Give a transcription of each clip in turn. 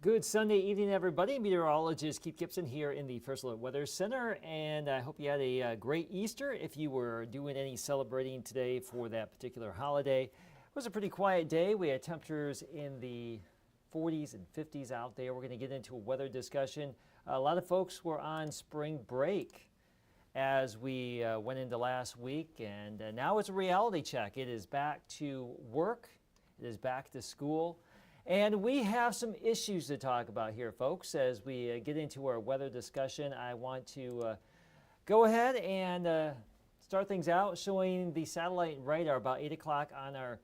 Good Sunday evening, everybody. Meteorologist Keith Gibson here in the First Alert Weather Center, and I hope you had a great Easter. If you were doing any celebrating today for that particular holiday, it was a pretty quiet day. We had temperatures in the 40s and 50s out there. We're going to get into a weather discussion. A lot of folks were on spring break as we went into last week, and now it's a reality check. It is back to work. It is back to school. And we have some issues to talk about here, folks. As we get into our weather discussion, I want to go ahead and start things out showing the satellite radar about 8 o'clock on our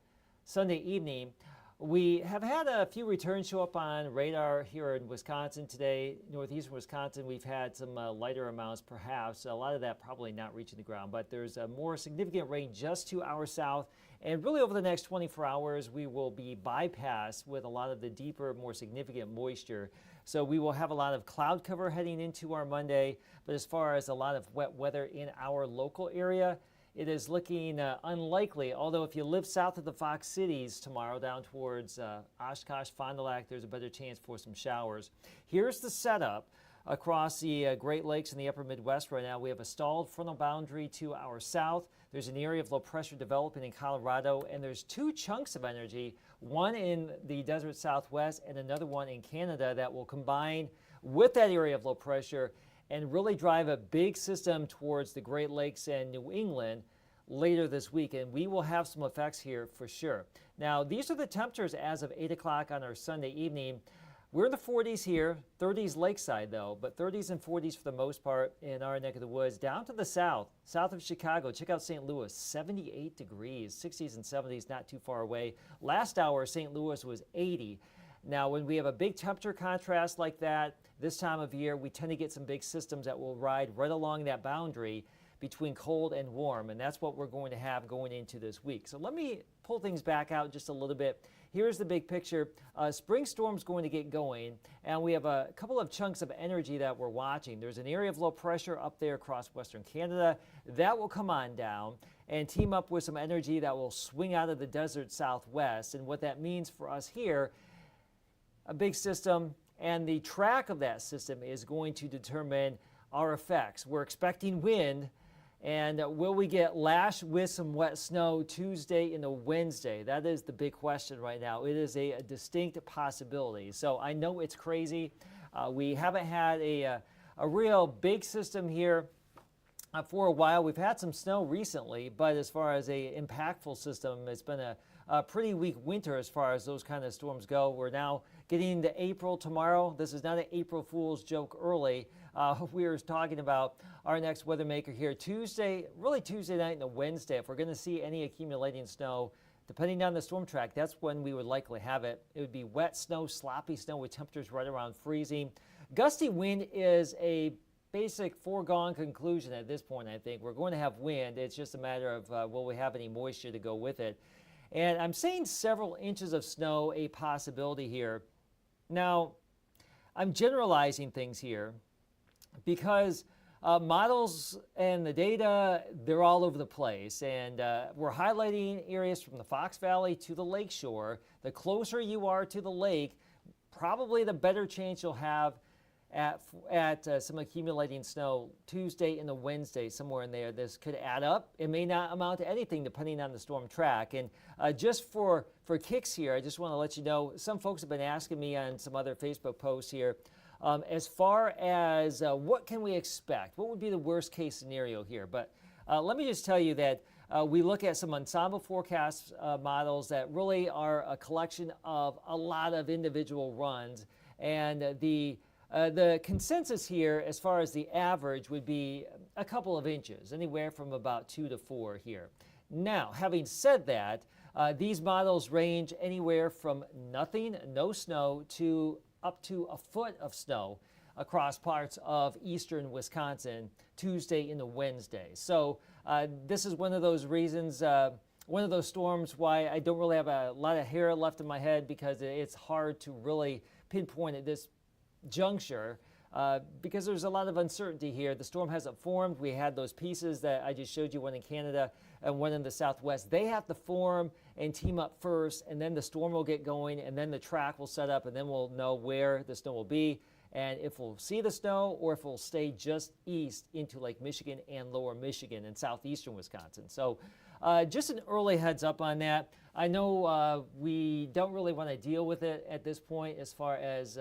Sunday evening. We have had a few returns show up on radar here in Wisconsin today. Northeastern Wisconsin, we've had some lighter amounts perhaps. A lot of that probably not reaching the ground, but there's a more significant rain just to our south. And really over the next 24 hours, we will be bypassed with a lot of the deeper, more significant moisture. So we will have a lot of cloud cover heading into our Monday. But as far as a lot of wet weather in our local area, it is looking unlikely, although if you live south of the Fox Cities tomorrow down towards Oshkosh, Fond du Lac, there's a better chance for some showers. Here's the setup across the Great Lakes in the upper Midwest right now. We have a stalled frontal boundary to our south. There's an area of low pressure developing in Colorado, and there's two chunks of energy, one in the desert Southwest and another one in Canada that will combine with that area of low pressure and really drive a big system towards the Great Lakes and New England later this week. And we will have some effects here for sure. Now, these are the temperatures as of 8 o'clock on our Sunday evening. We're in the 40s here, 30s lakeside though, but 30s and 40s for the most part in our neck of the woods. Down to the south of Chicago, check out St. Louis, 78 degrees, 60s and 70s not too far away. Last hour, St. Louis was 80. Now, when we have a big temperature contrast like that, this time of year, we tend to get some big systems that will ride right along that boundary between cold and warm, and that's what we're going to have going into this week. So let me pull things back out just a little bit. Here's the big picture. Spring storm's going to get going, and we have a couple of chunks of energy that we're watching. There's an area of low pressure up there across western Canada. That will come on down and team up with some energy that will swing out of the desert Southwest. And what that means for us here, a big system, and the track of that system is going to determine our effects. We're expecting wind, and will we get lashed with some wet snow Tuesday into Wednesday? That is the big question right now. It is a distinct possibility. So I know it's crazy. We haven't had a real big system here for a while. We've had some snow recently, but as far as a impactful system, it's been a pretty weak winter as far as those kind of storms go. We're now getting into April tomorrow. This is not an April Fool's joke early. We were talking about our next weather maker here Tuesday, really Tuesday night and Wednesday. If we're going to see any accumulating snow, depending on the storm track, that's when we would likely have it. It would be wet snow, sloppy snow with temperatures right around freezing. Gusty wind is a basic foregone conclusion at this point. I think we're going to have wind. It's just a matter of will we have any moisture to go with it. And I'm saying several inches of snow a possibility here. Now, I'm generalizing things here because models and the data, they're all over the place. And we're highlighting areas from the Fox Valley to the lakeshore. The closer you are to the lake, probably the better chance you'll have at some accumulating snow Tuesday and the Wednesday, somewhere in there. This could add up. It may not amount to anything depending on the storm track. And just for kicks here, I just want to let you know, some folks have been asking me on some other Facebook posts here, as far as what can we expect? What would be the worst case scenario here? But let me just tell you that we look at some ensemble forecast models that really are a collection of a lot of individual runs, and the consensus here, as far as the average, would be a couple of inches, anywhere from about 2 to 4 here. Now, having said that, these models range anywhere from nothing, no snow, to up to a foot of snow across parts of eastern Wisconsin Tuesday into Wednesday. So this is one of those reasons, one of those storms why I don't really have a lot of hair left in my head, because it's hard to really pinpoint at this juncture because there's a lot of uncertainty here. The storm hasn't formed. We had those pieces that I just showed you, one in Canada and one in the southwest. They have to form and team up first, and then the storm will get going, and then the track will set up, and then we'll know where the snow will be, and if we'll see the snow or if we'll stay just east into Lake Michigan and lower Michigan and southeastern Wisconsin. So just an early heads up on that. I know we don't really want to deal with it at this point as far as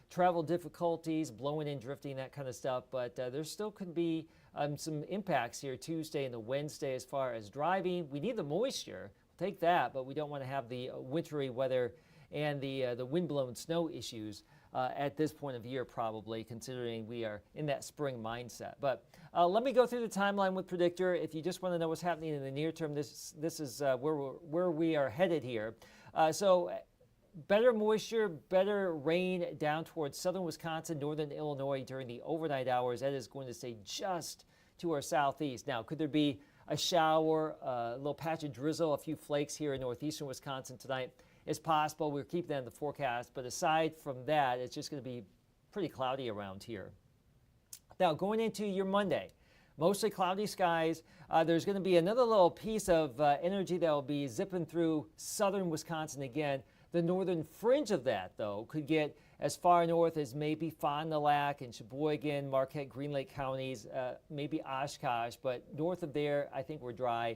travel difficulties, blowing and drifting, that kind of stuff, but there still could be some impacts here Tuesday and the Wednesday as far as driving. We need the moisture, we'll take that, but we don't want to have the wintry weather and the wind-blown snow issues at this point of year, probably, considering we are in that spring mindset. But let me go through the timeline with Predictor. If you just want to know what's happening in the near term, this is where we are headed here. So better moisture, better rain down towards southern Wisconsin, northern Illinois during the overnight hours. That is going to stay just to our southeast. Now, could there be a shower, a little patch of drizzle, a few flakes here in northeastern Wisconsin tonight? It's possible. We're keeping that in the forecast. But aside from that, it's just going to be pretty cloudy around here. Now, going into your Monday, mostly cloudy skies. There's going to be another little piece of energy that will be zipping through southern Wisconsin again. The northern fringe of that, though, could get as far north as maybe Fond du Lac and Sheboygan, Marquette, Green Lake counties, maybe Oshkosh. But north of there, I think we're dry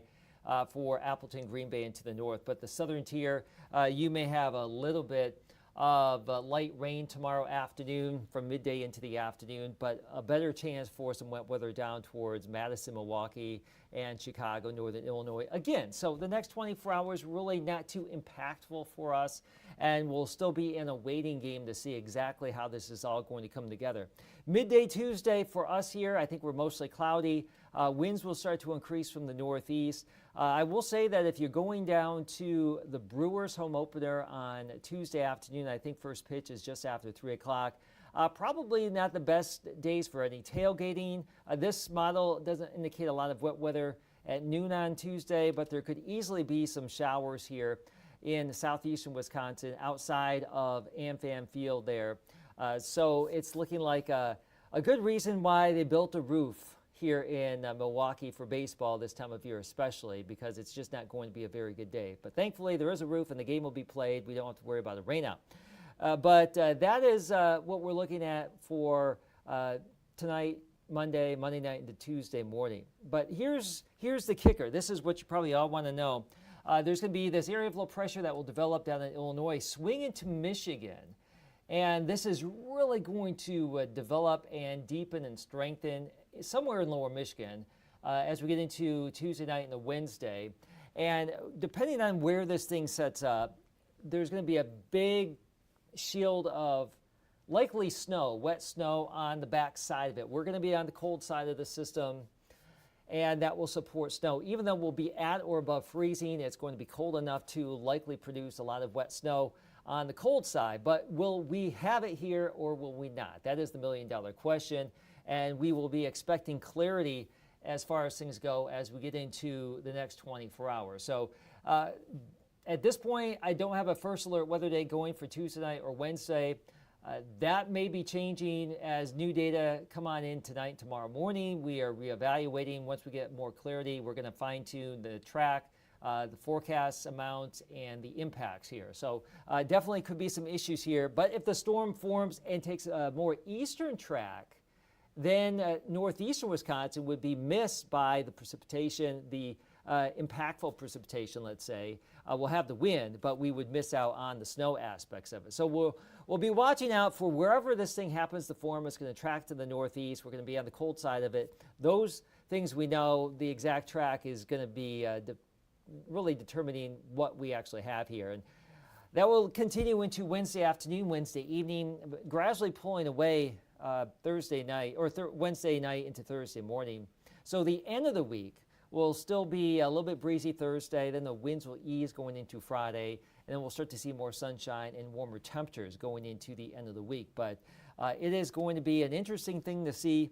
for Appleton, Green Bay, and to the north. But the southern tier, you may have a little bit of light rain tomorrow afternoon from midday into the afternoon, but a better chance for some wet weather down towards Madison, Milwaukee, and Chicago, northern Illinois. Again, so the next 24 hours really not too impactful for us, and we'll still be in a waiting game to see exactly how this is all going to come together. Midday Tuesday for us here, I think we're mostly cloudy. Winds will start to increase from the northeast. I will say that if you're going down to the Brewers home opener on Tuesday afternoon, I think first pitch is just after 3 o'clock. Probably not the best days for any tailgating. This model doesn't indicate a lot of wet weather at noon on Tuesday, but there could easily be some showers here in southeastern Wisconsin outside of AmFam Field there. So it's looking like a good reason why they built a roof here in Milwaukee for baseball this time of year, especially because it's just not going to be a very good day. But thankfully there is a roof and the game will be played. We don't have to worry about a rainout. But that is what we're looking at for tonight, Monday night into Tuesday morning. But here's the kicker. This is what you probably all want to know. There's going to be this area of low pressure that will develop down in Illinois, swing into Michigan. And this is really going to develop and deepen and strengthen somewhere in lower Michigan as we get into Tuesday night and the Wednesday. And depending on where this thing sets up, there's going to be a big shield of likely snow, wet snow on the back side of it. We're going to be on the cold side of the system, and that will support snow. Even though we'll be at or above freezing, it's going to be cold enough to likely produce a lot of wet snow on the cold side. But will we have it here or will we not? That is the million-dollar question, and we will be expecting clarity as far as things go as we get into the next 24 hours. So at this point, I don't have a first alert weather day going for Tuesday night or Wednesday. That may be changing as new data come on in tonight and tomorrow morning. We are reevaluating. Once we get more clarity, we're going to fine-tune the track, the forecast amounts, and the impacts here. So definitely could be some issues here. But if the storm forms and takes a more eastern track, then northeastern Wisconsin would be missed by the precipitation, the impactful precipitation, let's say. We'll have the wind, but we would miss out on the snow aspects of it. So we'll be watching out for wherever this thing happens to form. It's going to track to the northeast. We're going to be on the cold side of it. Those things we know, the exact track is going to be really determining what we actually have here. And that will continue into Wednesday afternoon, Wednesday evening, gradually pulling away Thursday night or Wednesday night into Thursday morning. So the end of the week will still be a little bit breezy Thursday, then the winds will ease going into Friday, and then we'll start to see more sunshine and warmer temperatures going into the end of the week. But it is going to be an interesting thing to see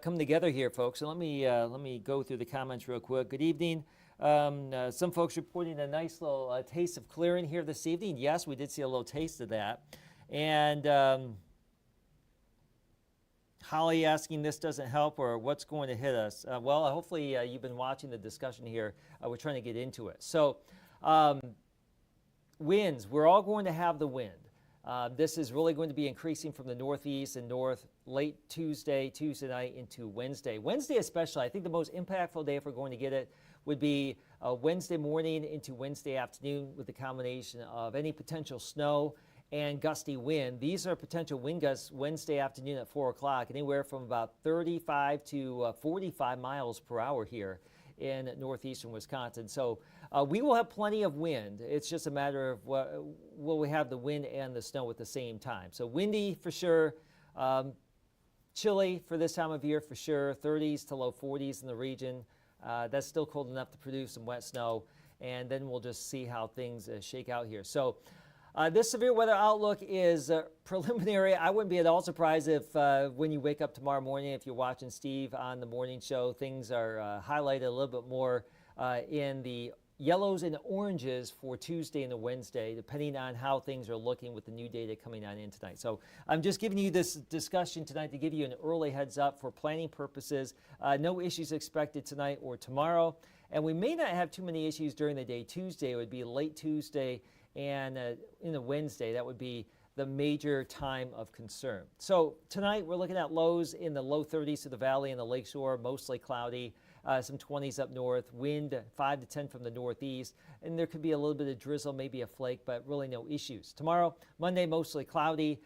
come together here, folks. So let me go through the comments real quick. Good evening. Some folks reporting a nice little taste of clearing here this evening. Yes, we did see a little taste of that. And Holly asking this doesn't help, or what's going to hit us? Well, hopefully you've been watching the discussion here. We're trying to get into it. So winds, we're all going to have the wind. This is really going to be increasing from the northeast and north late Tuesday night into Wednesday. Wednesday especially, I think the most impactful day if we're going to get it would be Wednesday morning into Wednesday afternoon with the combination of any potential snow and gusty wind. These are potential wind gusts Wednesday afternoon at 4 o'clock, anywhere from about 35 to 45 miles per hour here in northeastern Wisconsin. So we will have plenty of wind. It's just a matter of will we have the wind and the snow at the same time. So windy for sure, chilly for this time of year for sure, 30s to low 40s in the region. That's still cold enough to produce some wet snow, and then we'll just see how things shake out here. So this severe weather outlook is preliminary. I wouldn't be at all surprised if when you wake up tomorrow morning, if you're watching Steve on the morning show, things are highlighted a little bit more in the yellows and oranges for Tuesday and the Wednesday, depending on how things are looking with the new data coming on in tonight. So I'm just giving you this discussion tonight to give you an early heads up for planning purposes. No issues expected tonight or tomorrow. And we may not have too many issues during the day. Tuesday would be late Tuesday, and in the Wednesday, that would be the major time of concern. So tonight we're looking at lows in the low 30s to the valley and the lakeshore, mostly cloudy. Some 20s up north, wind 5 to 10 from the northeast, and there could be a little bit of drizzle, maybe a flake, but really no issues. Tomorrow, Monday, mostly cloudy.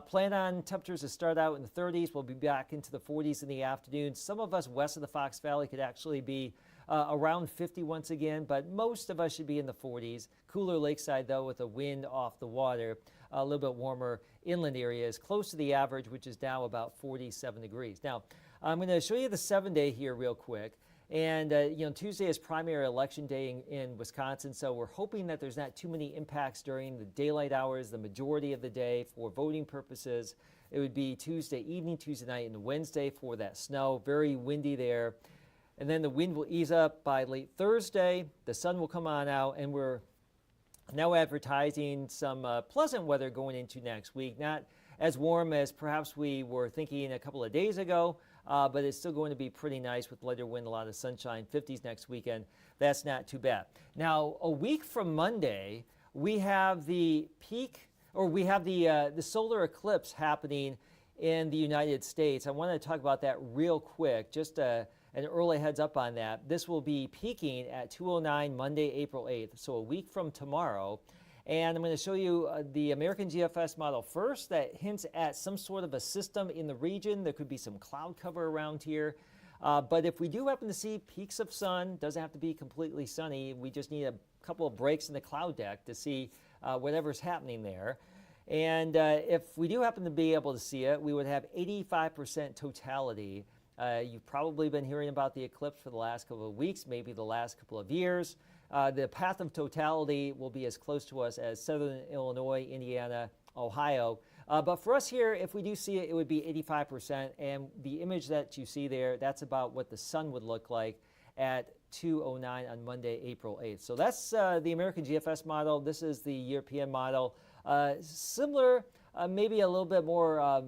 Plan on temperatures to start out in the 30s. We'll be back into the 40s in the afternoon. Some of us west of the Fox Valley could actually be around 50 once again, but most of us should be in the 40s. Cooler lakeside, though, with the wind off the water. A little bit warmer inland areas, close to the average, which is now about 47 degrees. Now, I'm going to show you the 7-day here real quick. And, Tuesday is primary election day in Wisconsin, so we're hoping that there's not too many impacts during the daylight hours, the majority of the day for voting purposes. It would be Tuesday evening, Tuesday night, and Wednesday for that snow. Very windy there. And then the wind will ease up by late Thursday. The sun will come on out, and we're now advertising some pleasant weather going into next week. Not as warm as perhaps we were thinking a couple of days ago, but it's still going to be pretty nice with lighter wind, a lot of sunshine, 50s next weekend. That's not too bad. Now, a week from Monday, we have the peak, or we have the solar eclipse happening in the United States. I want to talk about that real quick, just an early heads up on that. This will be peaking at 2:09 Monday, April 8th, so a week from tomorrow. And I'm going to show you the American GFS model first that hints at some sort of a system in the region. There could be some cloud cover around here. But if we do happen to see peaks of sun, doesn't have to be completely sunny. We just need a couple of breaks in the cloud deck to see whatever's happening there. And if we do happen to be able to see it, we would have 85% totality. You've probably been hearing about the eclipse for the last couple of weeks, maybe the last couple of years. The path of totality will be as close to us as southern Illinois, Indiana, Ohio. But for us here, if we do see it, it would be 85%. And the image that you see there, that's about what the sun would look like at 2:09 on Monday, April 8th. So that's the American GFS model. This is the European model. Similar, maybe a little bit more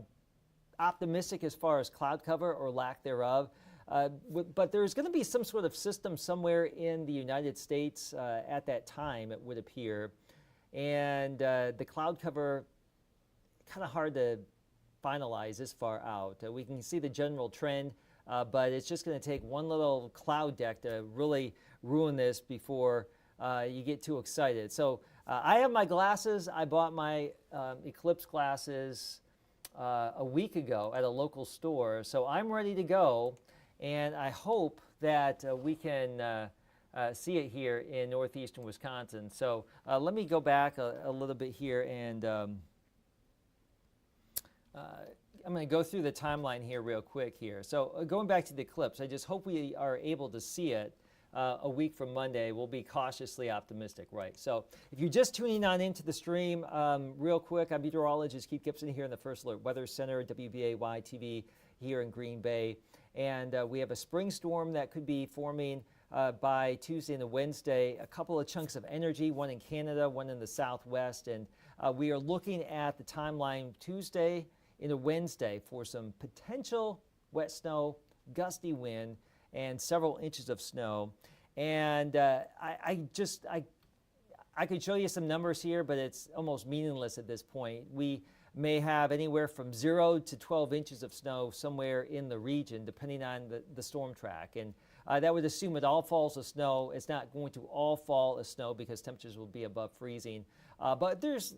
optimistic as far as cloud cover or lack thereof. But there's going to be some sort of system somewhere in the United States at that time, it would appear. And the cloud cover, kind of hard to finalize this far out. We can see the general trend, but it's just going to take one little cloud deck to really ruin this before you get too excited. So I have my glasses. I bought my eclipse glasses a week ago at a local store. So I'm ready to go. And I hope that we can see it here in northeastern Wisconsin. So let me go back a little bit here, and I'm going to go through the timeline here real quick here. So going back to the eclipse, I just hope we are able to see it a week from Monday. We'll be cautiously optimistic, right? So if you're just tuning on into the stream, real quick, I'm meteorologist Keith Gibson here in the First Alert Weather Center, WBAY TV here in Green Bay. And we have a spring storm that could be forming by Tuesday and Wednesday. A couple of chunks of energy, one in Canada, one in the southwest. And we are looking at the timeline Tuesday into Wednesday for some potential wet snow, gusty wind, and several inches of snow. And I could show you some numbers here, but it's almost meaningless at this point. We may have anywhere from 0 to 12 inches of snow somewhere in the region, depending on the storm track. And that would assume it all falls as snow. It's not going to all fall as snow because temperatures will be above freezing. But there's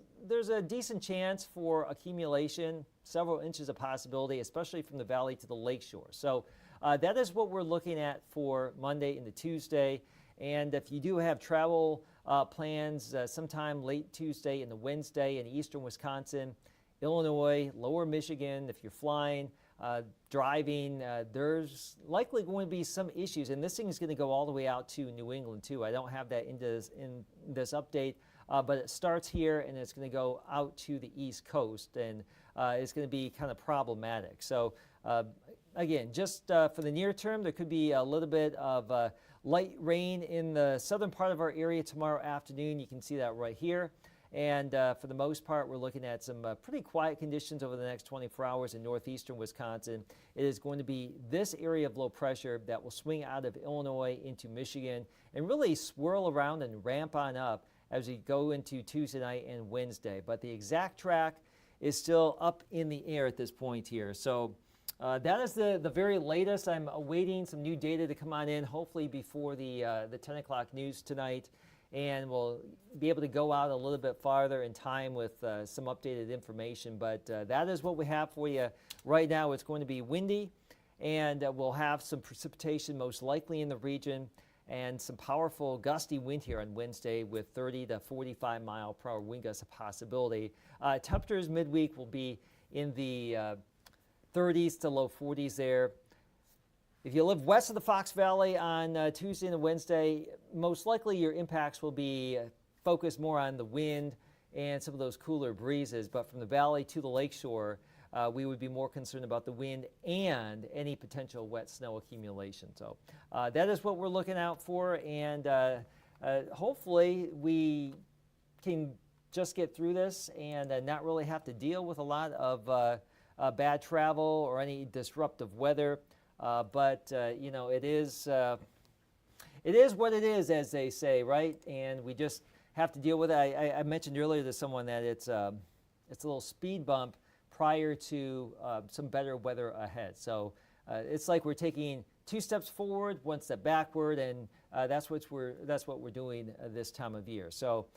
a decent chance for accumulation, several inches of possibility, especially from the valley to the lakeshore. So that is what we're looking at for Monday into Tuesday. And if you do have travel plans sometime late Tuesday into Wednesday in eastern Wisconsin, Illinois, lower Michigan, if you're flying, driving, there's likely going to be some issues. And this thing is going to go all the way out to New England too. I don't have that in this update, but it starts here and it's going to go out to the East Coast, and it's going to be kind of problematic. So again, just for the near term, there could be a little bit of light rain in the southern part of our area tomorrow afternoon. You can see that right here. And for the most part, we're looking at some pretty quiet conditions over the next 24 hours in northeastern Wisconsin. It is going to be this area of low pressure that will swing out of Illinois into Michigan and really swirl around and ramp on up as we go into Tuesday night and Wednesday. But the exact track is still up in the air at this point here. So that is the very latest. I'm awaiting some new data to come on in, hopefully before the 10 o'clock news tonight. And we'll be able to go out a little bit farther in time with some updated information. But that is what we have for you right now. It's going to be windy, and we'll have some precipitation most likely in the region, and some powerful gusty wind here on Wednesday with 30 to 45 mile per hour wind gusts a possibility. Temperatures midweek will be in the 30s to low 40s there. If you live west of the Fox Valley on Tuesday and Wednesday, most likely your impacts will be focused more on the wind and some of those cooler breezes. But from the valley to the lakeshore, we would be more concerned about the wind and any potential wet snow accumulation. So that is what we're looking out for. And hopefully we can just get through this and not really have to deal with a lot of bad travel or any disruptive weather. But you know, it is what it is, as they say, right? And we just have to deal with it. I mentioned earlier to someone that it's a little speed bump prior to some better weather ahead. So it's like we're taking 2 steps forward, 1 step backward, and that's what we're doing this time of year. So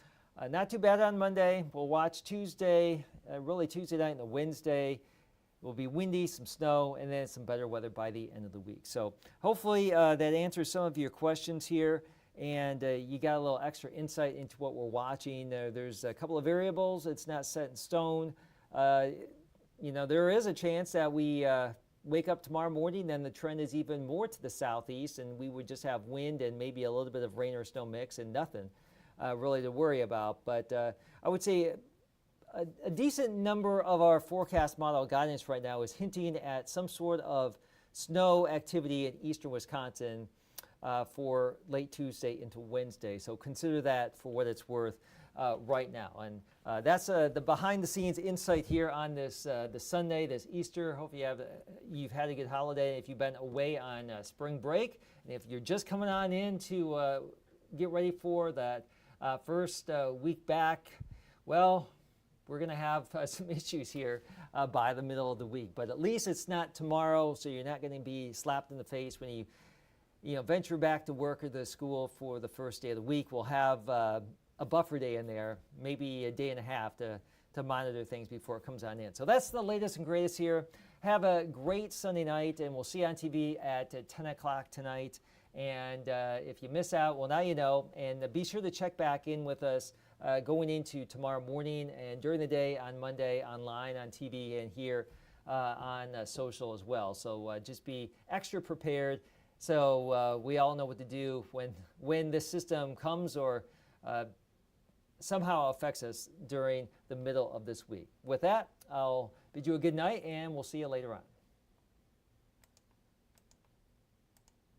not too bad on Monday. We'll watch Tuesday, really Tuesday night and Wednesday. It will be windy, some snow, and then some better weather by the end of the week. So hopefully that answers some of your questions here, and you got a little extra insight into what we're watching. There's a couple of variables. It's not set in stone. You know, there is a chance that we wake up tomorrow morning and the trend is even more to the southeast, and we would just have wind and maybe a little bit of rain or snow mix and nothing really to worry about. But I would say a decent number of our forecast model guidance right now is hinting at some sort of snow activity in eastern Wisconsin for late Tuesday into Wednesday. So consider that for what it's worth right now. And that's the behind-the-scenes insight here on this Sunday, this Easter. Hope you've had a good holiday. If you've been away on spring break, and if you're just coming on in to get ready for that first week back, well, we're going to have some issues here by the middle of the week. But at least it's not tomorrow, so you're not going to be slapped in the face when you venture back to work or the school for the first day of the week. We'll have a buffer day in there, maybe a day and a half to monitor things before it comes on in. So that's the latest and greatest here. Have a great Sunday night, and we'll see you on TV at 10 o'clock tonight. And if you miss out, well, now you know. And be sure to check back in with us going into tomorrow morning and during the day on Monday, online, on TV, and here on social as well. So just be extra prepared so we all know what to do when this system comes or somehow affects us during the middle of this week. With that, I'll bid you a good night, and we'll see you later on.